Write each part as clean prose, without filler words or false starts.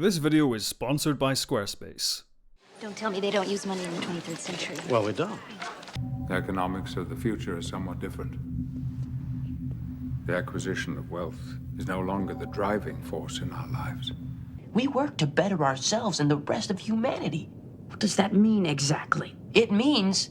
This video is sponsored by Squarespace. Don't tell me they don't use money in the 23rd century. Well, we don't. The economics of the future is somewhat different. The acquisition of wealth is no longer the driving force in our lives. We work to better ourselves and the rest of humanity. What does that mean exactly? It means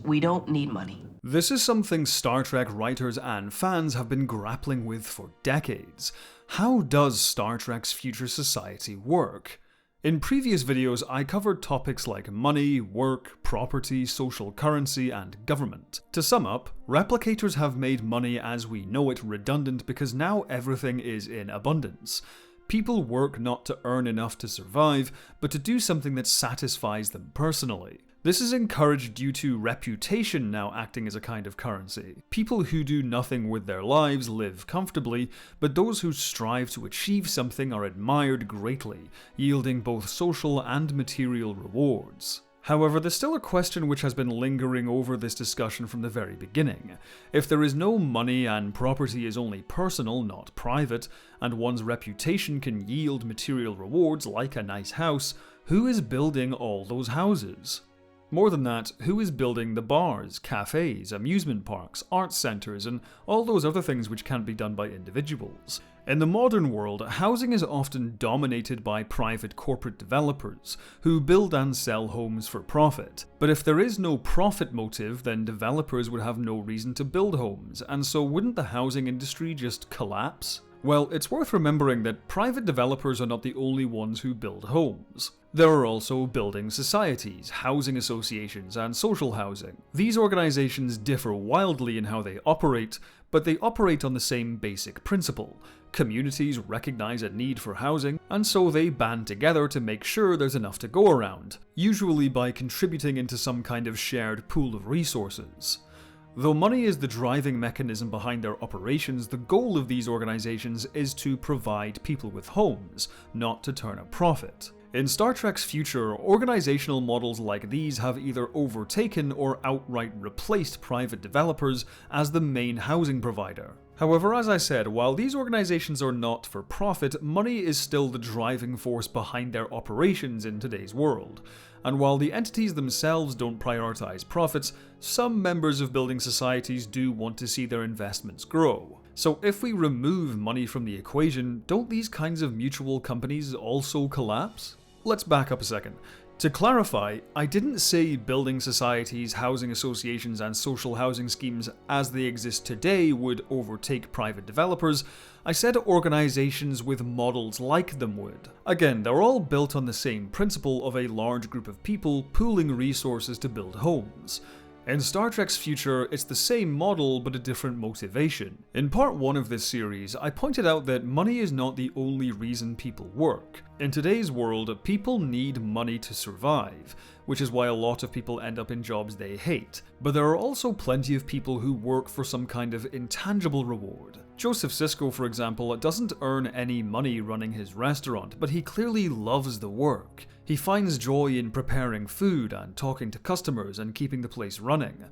we don't need money. This is something Star Trek writers and fans have been grappling with for decades. How does Star Trek's future society work? In previous videos, I covered topics like money, work, property, social currency, and government. To sum up, replicators have made money as we know it redundant because now everything is in abundance. People work not to earn enough to survive, but to do something that satisfies them personally. This is encouraged due to reputation now acting as a kind of currency. People who do nothing with their lives live comfortably, but those who strive to achieve something are admired greatly, yielding both social and material rewards. However, there's still a question which has been lingering over this discussion from the very beginning. If there is no money and property is only personal, not private, and one's reputation can yield material rewards like a nice house, who is building all those houses? More than that, who is building the bars, cafes, amusement parks, arts centres, and all those other things which can't be done by individuals? In the modern world, housing is often dominated by private corporate developers, who build and sell homes for profit. But if there is no profit motive, then developers would have no reason to build homes, and so wouldn't the housing industry just collapse? Well, it's worth remembering that private developers are not the only ones who build homes. There are also building societies, housing associations, and social housing. These organizations differ wildly in how they operate, but they operate on the same basic principle. Communities recognize a need for housing, and so they band together to make sure there's enough to go around, usually by contributing into some kind of shared pool of resources. Though money is the driving mechanism behind their operations, the goal of these organizations is to provide people with homes, not to turn a profit. In Star Trek's future, organizational models like these have either overtaken or outright replaced private developers as the main housing provider. However, as I said, while these organizations are not for profit, money is still the driving force behind their operations in today's world. And while the entities themselves don't prioritize profits, some members of building societies do want to see their investments grow. So if we remove money from the equation, don't these kinds of mutual companies also collapse? Let's back up a second. To clarify, I didn't say building societies, housing associations, and social housing schemes as they exist today would overtake private developers. I said organizations with models like them would. Again, they're all built on the same principle of a large group of people pooling resources to build homes. In Star Trek's future, it's the same model but a different motivation. In part 1 of this series, I pointed out that money is not the only reason people work. In today's world, people need money to survive, which is why a lot of people end up in jobs they hate. But there are also plenty of people who work for some kind of intangible reward. Joseph Sisko, for example, doesn't earn any money running his restaurant, but he clearly loves the work. He finds joy in preparing food and talking to customers and keeping the place running.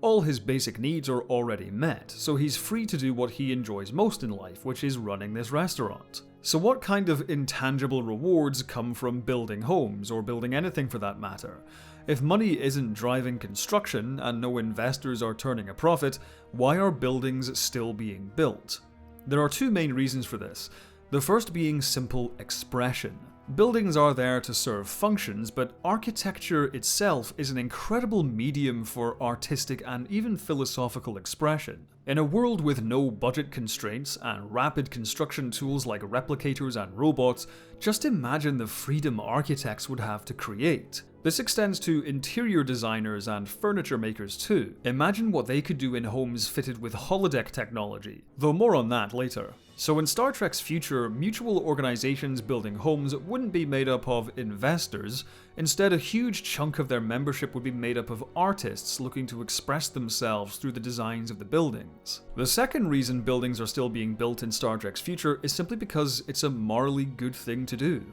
All his basic needs are already met, so he's free to do what he enjoys most in life, which is running this restaurant. So what kind of intangible rewards come from building homes, or building anything for that matter? If money isn't driving construction and no investors are turning a profit, why are buildings still being built? There are two main reasons for this. The first being simple expression. Buildings are there to serve functions, but architecture itself is an incredible medium for artistic and even philosophical expression. In a world with no budget constraints and rapid construction tools like replicators and robots, just imagine the freedom architects would have to create. This extends to interior designers and furniture makers too. Imagine what they could do in homes fitted with holodeck technology, though more on that later. So in Star Trek's future, mutual organizations building homes wouldn't be made up of investors. Instead, a huge chunk of their membership would be made up of artists looking to express themselves through the designs of the buildings. The second reason buildings are still being built in Star Trek's future is simply because it's a morally good thing to do.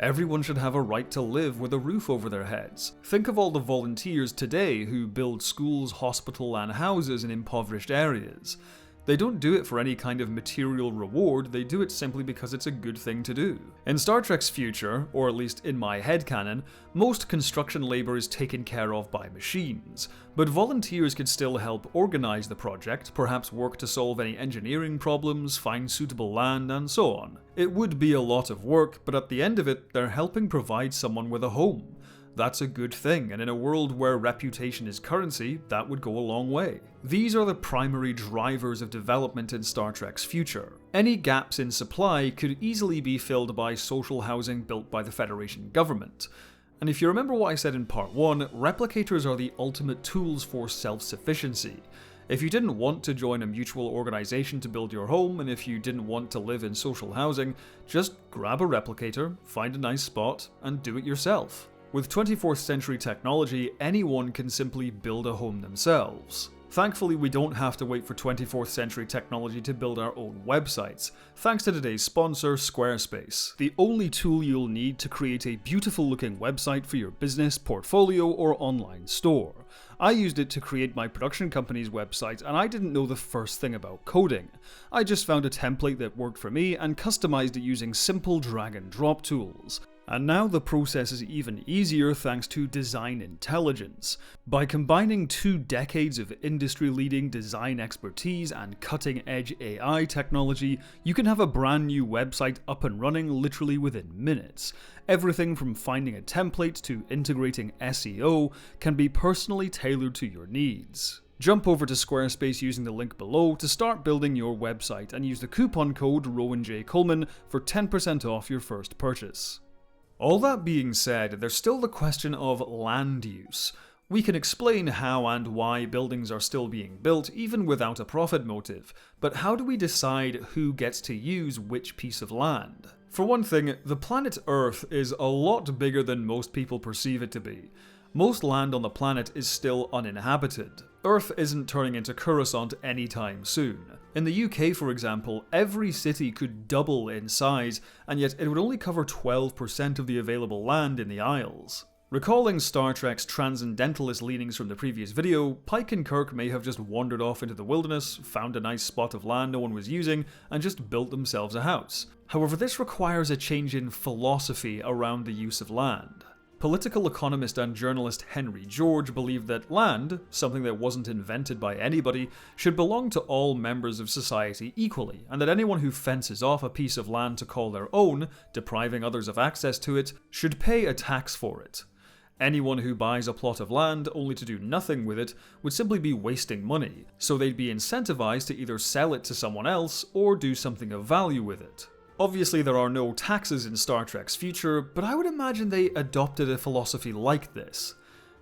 Everyone should have a right to live with a roof over their heads. Think of all the volunteers today who build schools, hospitals, and houses in impoverished areas. They don't do it for any kind of material reward, they do it simply because it's a good thing to do. In Star Trek's future, or at least in my headcanon, most construction labour is taken care of by machines, but volunteers could still help organise the project, perhaps work to solve any engineering problems, find suitable land, and so on. It would be a lot of work, but at the end of it, they're helping provide someone with a home. That's a good thing, and in a world where reputation is currency, that would go a long way. These are the primary drivers of development in Star Trek's future. Any gaps in supply could easily be filled by social housing built by the Federation government. And if you remember what I said in part 1, replicators are the ultimate tools for self-sufficiency. If you didn't want to join a mutual organization to build your home, and if you didn't want to live in social housing, just grab a replicator, find a nice spot, and do it yourself. With 24th century technology, anyone can simply build a home themselves. Thankfully, we don't have to wait for 24th century technology to build our own websites, thanks to today's sponsor, Squarespace, the only tool you'll need to create a beautiful looking website for your business, portfolio, or online store. I used it to create my production company's website, and I didn't know the first thing about coding. I just found a template that worked for me and customized it using simple drag and drop tools. And now the process is even easier thanks to design intelligence. By combining 2 decades of industry-leading design expertise and cutting-edge AI technology, you can have a brand new website up and running literally within minutes. Everything from finding a template to integrating SEO can be personally tailored to your needs. Jump over to Squarespace using the link below to start building your website and use the coupon code RowanJColeman for 10% off your first purchase. All that being said, there's still the question of land use. We can explain how and why buildings are still being built even without a profit motive, but how do we decide who gets to use which piece of land? For one thing, the planet Earth is a lot bigger than most people perceive it to be. Most land on the planet is still uninhabited. Earth isn't turning into Coruscant anytime soon. In the UK, for example, every city could double in size, and yet it would only cover 12% of the available land in the Isles. Recalling Star Trek's transcendentalist leanings from the previous video, Pike and Kirk may have just wandered off into the wilderness, found a nice spot of land no one was using, and just built themselves a house. However, this requires a change in philosophy around the use of land. Political economist and journalist Henry George believed that land, something that wasn't invented by anybody, should belong to all members of society equally, and that anyone who fences off a piece of land to call their own, depriving others of access to it, should pay a tax for it. Anyone who buys a plot of land only to do nothing with it would simply be wasting money, so they'd be incentivized to either sell it to someone else or do something of value with it. Obviously, there are no taxes in Star Trek's future, but I would imagine they adopted a philosophy like this.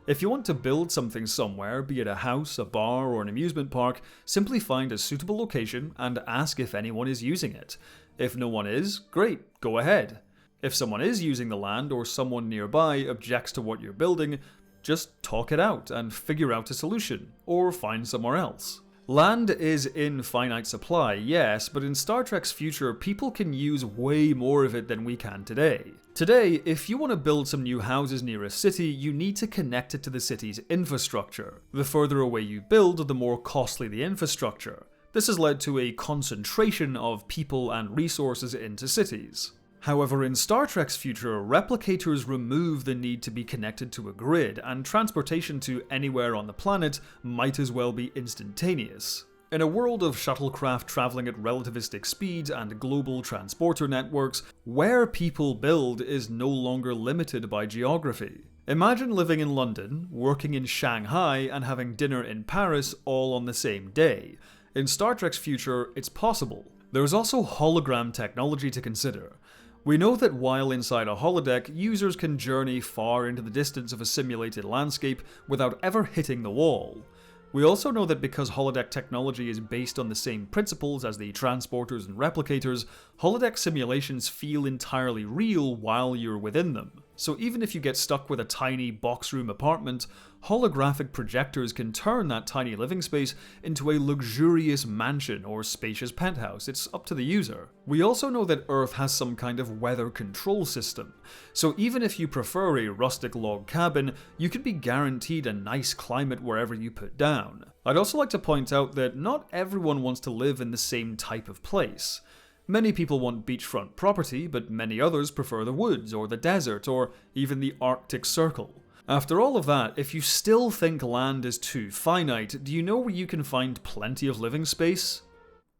If you want to build something somewhere, be it a house, a bar, or an amusement park, simply find a suitable location and ask if anyone is using it. If no one is, great, go ahead. If someone is using the land or someone nearby objects to what you're building, just talk it out and figure out a solution, or find somewhere else. Land is in finite supply, yes, but in Star Trek's future, people can use way more of it than we can today. Today, if you want to build some new houses near a city, you need to connect it to the city's infrastructure. The further away you build, the more costly the infrastructure. This has led to a concentration of people and resources into cities. However, in Star Trek's future, replicators remove the need to be connected to a grid, and transportation to anywhere on the planet might as well be instantaneous. In a world of shuttlecraft traveling at relativistic speeds and global transporter networks, where people build is no longer limited by geography. Imagine living in London, working in Shanghai, and having dinner in Paris all on the same day. In Star Trek's future, it's possible. There's also hologram technology to consider. We know that while inside a holodeck, users can journey far into the distance of a simulated landscape without ever hitting the wall. We also know that because holodeck technology is based on the same principles as the transporters and replicators, holodeck simulations feel entirely real while you're within them. So even if you get stuck with a tiny box room apartment, holographic projectors can turn that tiny living space into a luxurious mansion or spacious penthouse. It's up to the user. We also know that Earth has some kind of weather control system, so even if you prefer a rustic log cabin, you could be guaranteed a nice climate wherever you put down. I'd also like to point out that not everyone wants to live in the same type of place. Many people want beachfront property, but many others prefer the woods or the desert or even the Arctic Circle. After all of that, if you still think land is too finite, do you know where you can find plenty of living space?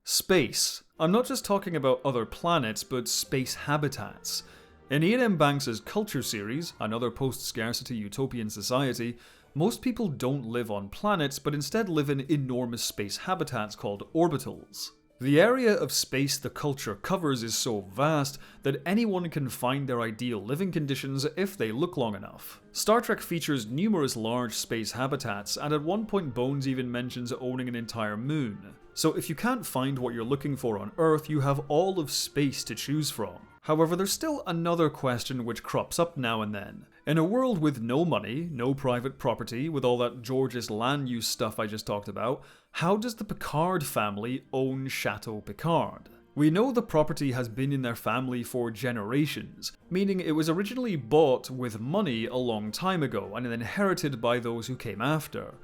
Space. I'm not just talking about other planets, but space habitats. In Ian M. Banks' Culture series, another post-scarcity utopian society, most people don't live on planets, but instead live in enormous space habitats called orbitals. The area of space the culture covers is so vast that anyone can find their ideal living conditions if they look long enough. Star Trek features numerous large space habitats, and at one point Bones even mentions owning an entire moon. So if you can't find what you're looking for on Earth, you have all of space to choose from. However, there's still another question which crops up now and then. In a world with no money, no private property, with all that George's land use stuff I just talked about, how does the Picard family own Chateau Picard? We know the property has been in their family for generations, meaning it was originally bought with money a long time ago and then inherited by those who came after.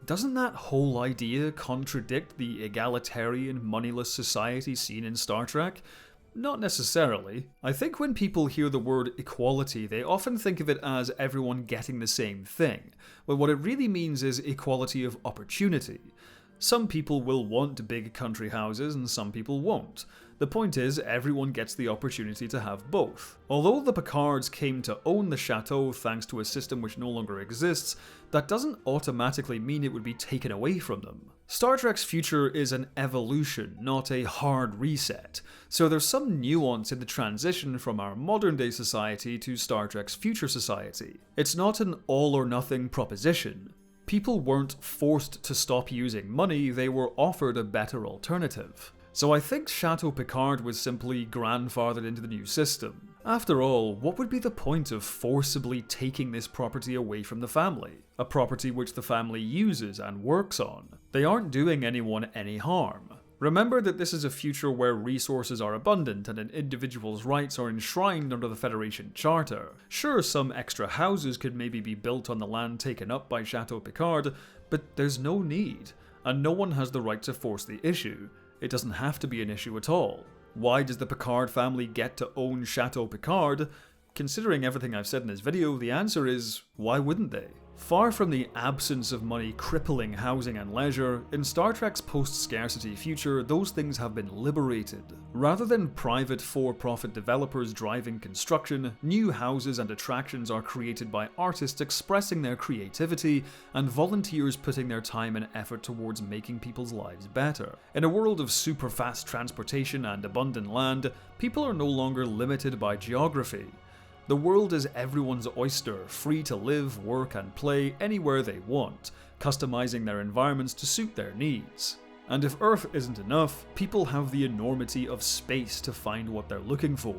Doesn't that whole idea contradict the egalitarian, moneyless society seen in Star Trek? Not necessarily. I think when people hear the word equality, they often think of it as everyone getting the same thing, but what it really means is equality of opportunity. Some people will want big country houses and some people won't. The point is, everyone gets the opportunity to have both. Although the Picards came to own the chateau thanks to a system which no longer exists, that doesn't automatically mean it would be taken away from them. Star Trek's future is an evolution, not a hard reset, so there's some nuance in the transition from our modern day society to Star Trek's future society. It's not an all or nothing proposition. People weren't forced to stop using money, they were offered a better alternative. So I think Chateau Picard was simply grandfathered into the new system. After all, what would be the point of forcibly taking this property away from the family? A property which the family uses and works on. They aren't doing anyone any harm. Remember that this is a future where resources are abundant and an individual's rights are enshrined under the Federation Charter. Sure, some extra houses could maybe be built on the land taken up by Chateau Picard, but there's no need, and no one has the right to force the issue. It doesn't have to be an issue at all. Why does the Picard family get to own Chateau Picard? Considering everything I've said in this video, the answer is, why wouldn't they? Far from the absence of money crippling housing and leisure, in Star Trek's post-scarcity future, those things have been liberated. Rather than private for-profit developers driving construction, new houses and attractions are created by artists expressing their creativity and volunteers putting their time and effort towards making people's lives better. In a world of super-fast transportation and abundant land, people are no longer limited by geography. The world is everyone's oyster, free to live, work and play anywhere they want, customizing their environments to suit their needs. And if Earth isn't enough, people have the enormity of space to find what they're looking for.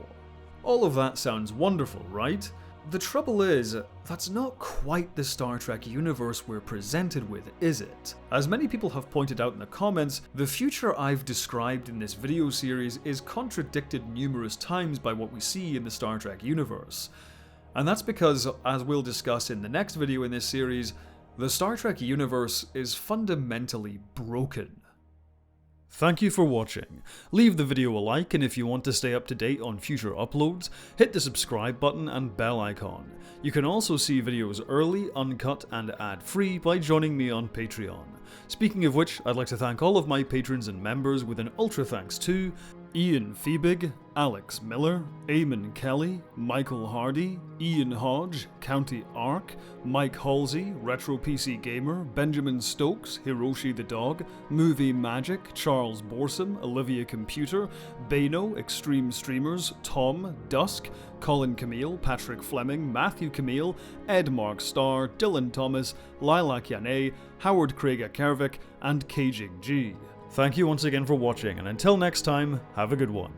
All of that sounds wonderful, right? The trouble is, that's not quite the Star Trek universe we're presented with, is it? As many people have pointed out in the comments, the future I've described in this video series is contradicted numerous times by what we see in the Star Trek universe. And that's because, as we'll discuss in the next video in this series, the Star Trek universe is fundamentally broken. Thank you for watching. Leave the video a like, and if you want to stay up to date on future uploads, hit the subscribe button and bell icon. You can also see videos early, uncut and ad-free by joining me on Patreon. Speaking of which, I'd like to thank all of my patrons and members with an ultra thanks to Ian Feebig, Alex Miller, Eamon Kelly, Michael Hardy, Ian Hodge, County Ark, Mike Halsey, Retro PC Gamer, Benjamin Stokes, Hiroshi the Dog, Movie Magic, Charles Borsam, Olivia Computer, Bano, Extreme Streamers, Tom, Dusk, Colin Camille, Patrick Fleming, Matthew Camille, Ed Mark Starr, Dylan Thomas, Lilac Yane, Howard Craig Kervik, and Caging G. Thank you once again for watching, and until next time, have a good one.